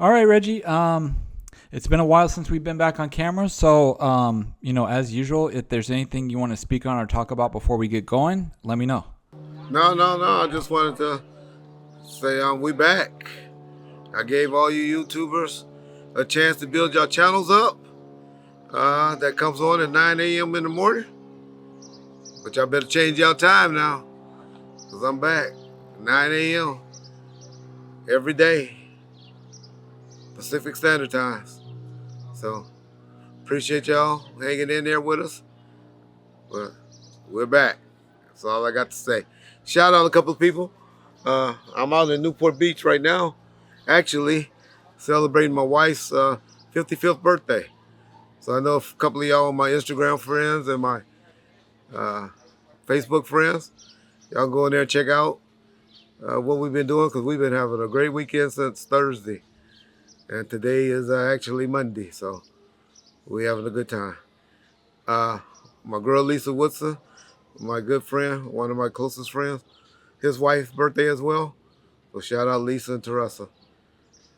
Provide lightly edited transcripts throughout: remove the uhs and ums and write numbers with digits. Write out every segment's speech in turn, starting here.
All right, Reggie. It's been a while since we've been back on camera, so as usual, if there's anything you want to speak on or talk about before we get going, let me know. No. I just wanted to say we back. I gave all you YouTubers a chance to build your channels up. That comes on at 9 a.m. in the morning. But y'all better change your time now, because I'm back. 9 a.m. every day, Pacific Standard Times. So, appreciate y'all hanging in there with us. But we're back. That's all I got to say. Shout out a couple of people. I'm out in Newport Beach right now, actually celebrating my wife's 55th birthday. So I know a couple of y'all, my Instagram friends and my uh, Facebook friends, y'all go in there and check out what we've been doing, because we've been having a great weekend since Thursday. And today is actually Monday, so we're having a good time. My girl Lisa Woodson, my good friend, one of my closest friends, his wife's birthday as well. So shout out Lisa and Teresa.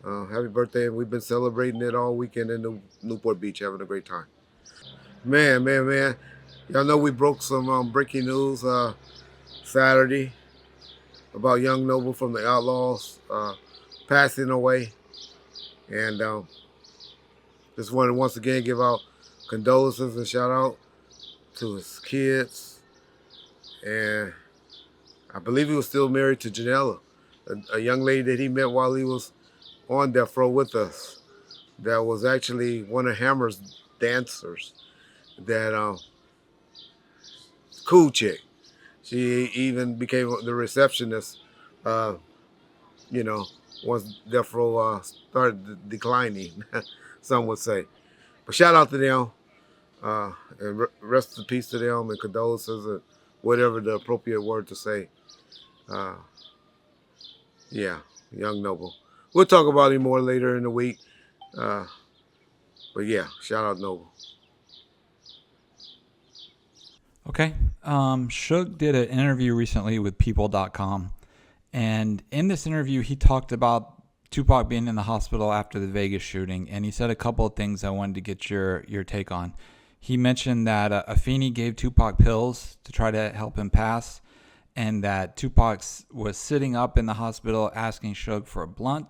Happy birthday, and we've been celebrating it all weekend in Newport Beach, having a great time. Man. Y'all know we broke some breaking news Saturday about Young Noble from the Outlaws passing away. And just want to once again give out condolences and shout out to his kids. And I believe he was still married to Janella, a young lady that he met while he was on death row with us. That was actually one of Hammer's dancers. That cool chick. She even became the receptionist, once death row started declining, some would say. But shout out to them, and rest in peace to them, and condolences, and whatever the appropriate word to say. Uh, yeah, Young Noble. We'll talk about him more later in the week. But yeah, shout out Noble. Okay. Suge did an interview recently with People.com, and in this interview, he talked about Tupac being in the hospital after the Vegas shooting, and he said a couple of things I wanted to get your take on. He mentioned that Afeni gave Tupac pills to try to help him pass, and that Tupac was sitting up in the hospital asking Suge for a blunt,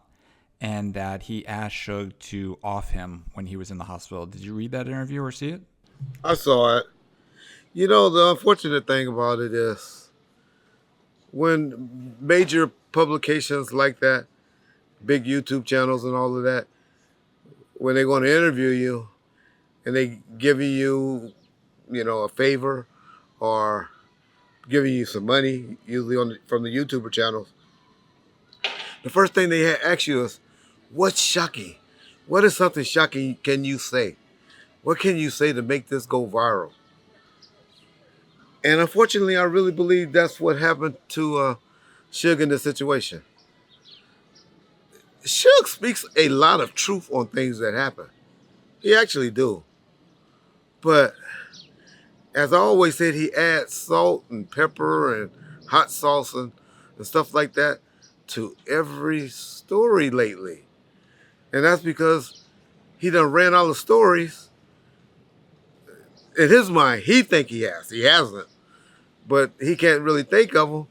and that he asked Suge to off him when he was in the hospital. Did you read that interview or see it? I saw it. You know, the unfortunate thing about it is when major publications like that, big YouTube channels and all of that, when they're going to interview you and they giving you, a favor or giving you some money, usually from the YouTuber channels, the first thing they ask you is, what's shocking? What is something shocking can you say? What can you say to make this go viral? And unfortunately, I really believe that's what happened to Suge in this situation. Suge speaks a lot of truth on things that happen. He actually do. But as I always said, he adds salt and pepper and hot sauce and stuff like that to every story lately. And that's because he done ran out of stories. In his mind, he think he has. He hasn't. But he can't really think of them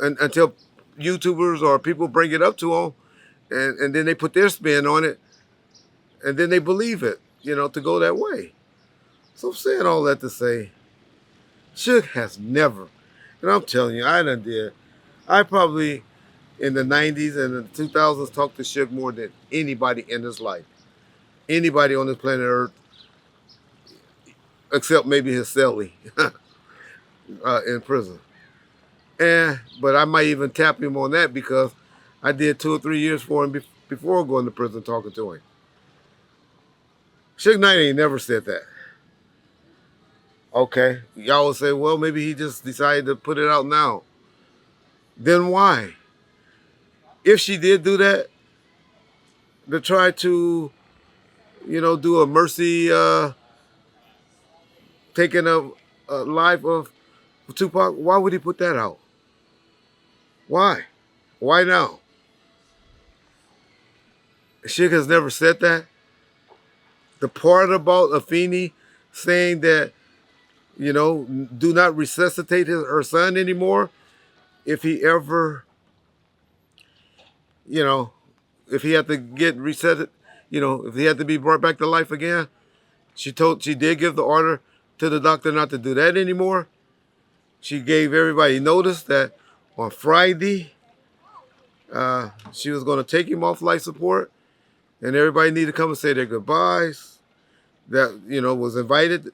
until YouTubers or people bring it up to him, and then they put their spin on it, and then they believe it, to go that way. So I'm saying all that to say, Suge has never, and I'm telling you, I probably in the 90s and the 2000s talked to Suge more than anybody in his life. Anybody on this planet Earth, except maybe his cellie in prison. But I might even tap him on that because I did 2 or 3 years for him before going to prison talking to him. Suge Knight ain't never said that. Okay, y'all will say, well, maybe he just decided to put it out now. Then why? If she did do that, to try to, do a mercy, taking a life of Tupac, why would he put that out? Why? Why now? Suge has never said that. The part about Afeni saying that, do not resuscitate her son anymore if he ever, you know, if he had to get reset, if he had to be brought back to life again. She did give the order to the doctor not to do that anymore. She gave everybody notice that on Friday, she was going to take him off life support, and everybody needed to come and say their goodbyes. That, was invited,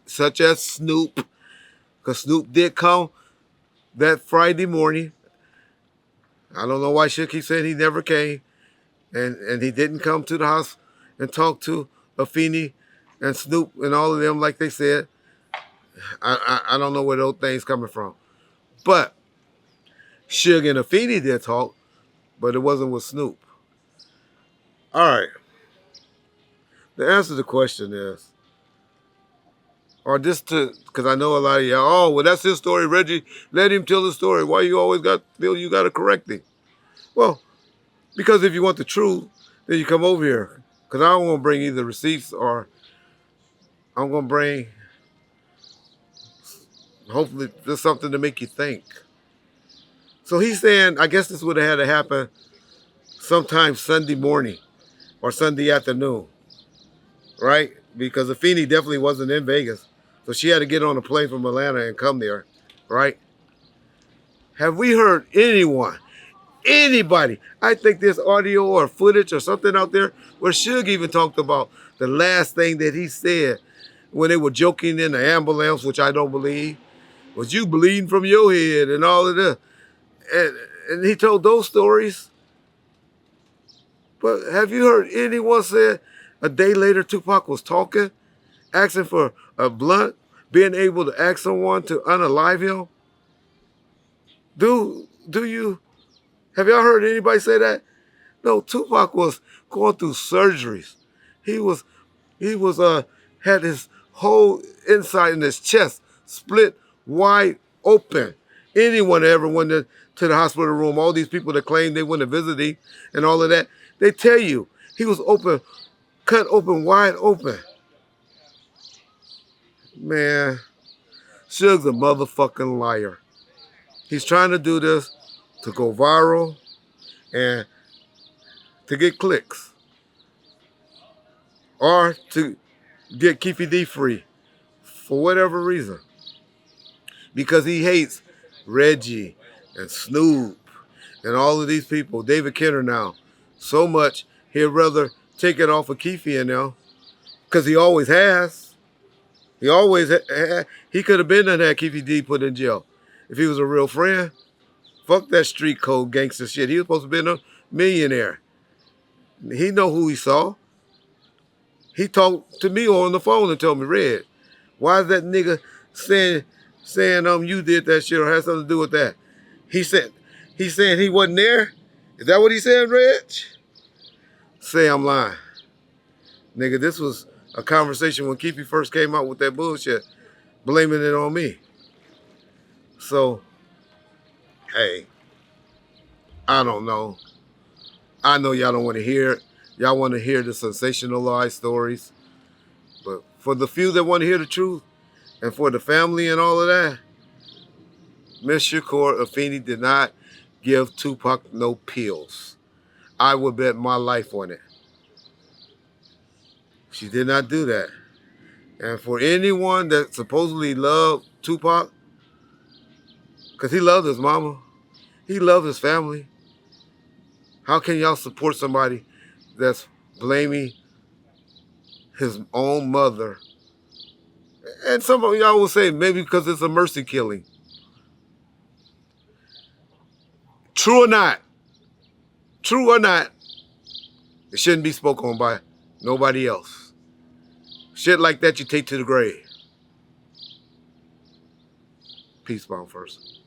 such as Snoop, because Snoop did come that Friday morning. I don't know why she keeps saying he never came, and he didn't come to the house and talk to Afeni and Snoop and all of them like they said. I don't know where those things coming from. But Suge and Afeni did talk, but it wasn't with Snoop. All right. The answer to the question is, or just to, because I know a lot of y'all, oh, well, that's his story, Reggie. Let him tell the story. Why you always feel you got to correct him? Well, because if you want the truth, then you come over here. Because I don't want to bring either receipts or I'm going to bring, hopefully, there's something to make you think. So he's saying, I guess this would have had to happen sometime Sunday morning or Sunday afternoon, right? Because Afeni definitely wasn't in Vegas. So she had to get on a plane from Atlanta and come there, right? Have we heard anybody, I think there's audio or footage or something out there where Suge even talked about the last thing that he said when they were joking in the ambulance, which I don't believe, was you bleeding from your head and all of this. And he told those stories. But have you heard anyone say a day later Tupac was talking, asking for a blunt, being able to ask someone to unalive him? Do you, have y'all heard anybody say that? No, Tupac was going through surgeries. He was had his whole inside in his chest split wide open. Anyone that ever went to the hospital room, all these people that claim they went to visit him and all of that, they tell you he was open, cut open, wide open. Man, Suge's a motherfucking liar. He's trying to do this to go viral and to get clicks or to get Keefy D free for whatever reason. Because he hates Reggie and Snoop and all of these people, David Kenner now, so much he'd rather take it off of Keefy and now, because he always has. He always he could have been in that Keefy D put in jail if he was a real friend. Fuck that street code gangster shit. He was supposed to be a millionaire. He know who he saw. He talked to me on the phone and told me, Red, why is that nigga saying you did that shit or had something to do with that? He's saying he wasn't there? Is that what he said, Reg? Say I'm lying. Nigga, this was a conversation when Keefy first came out with that bullshit, blaming it on me. So, hey, I don't know. I know y'all don't want to hear it. Y'all want to hear the sensationalized stories. But for the few that want to hear the truth, and for the family and all of that, Miss Shakur Afeni did not give Tupac no pills. I would bet my life on it. She did not do that. And for anyone that supposedly loved Tupac, because he loved his mama, he loved his family, how can y'all support somebody that's blaming his own mother? And some of y'all will say maybe because it's a mercy killing. True or not, it shouldn't be spoken on by nobody else. Shit like that you take to the grave. Peace, Bound First.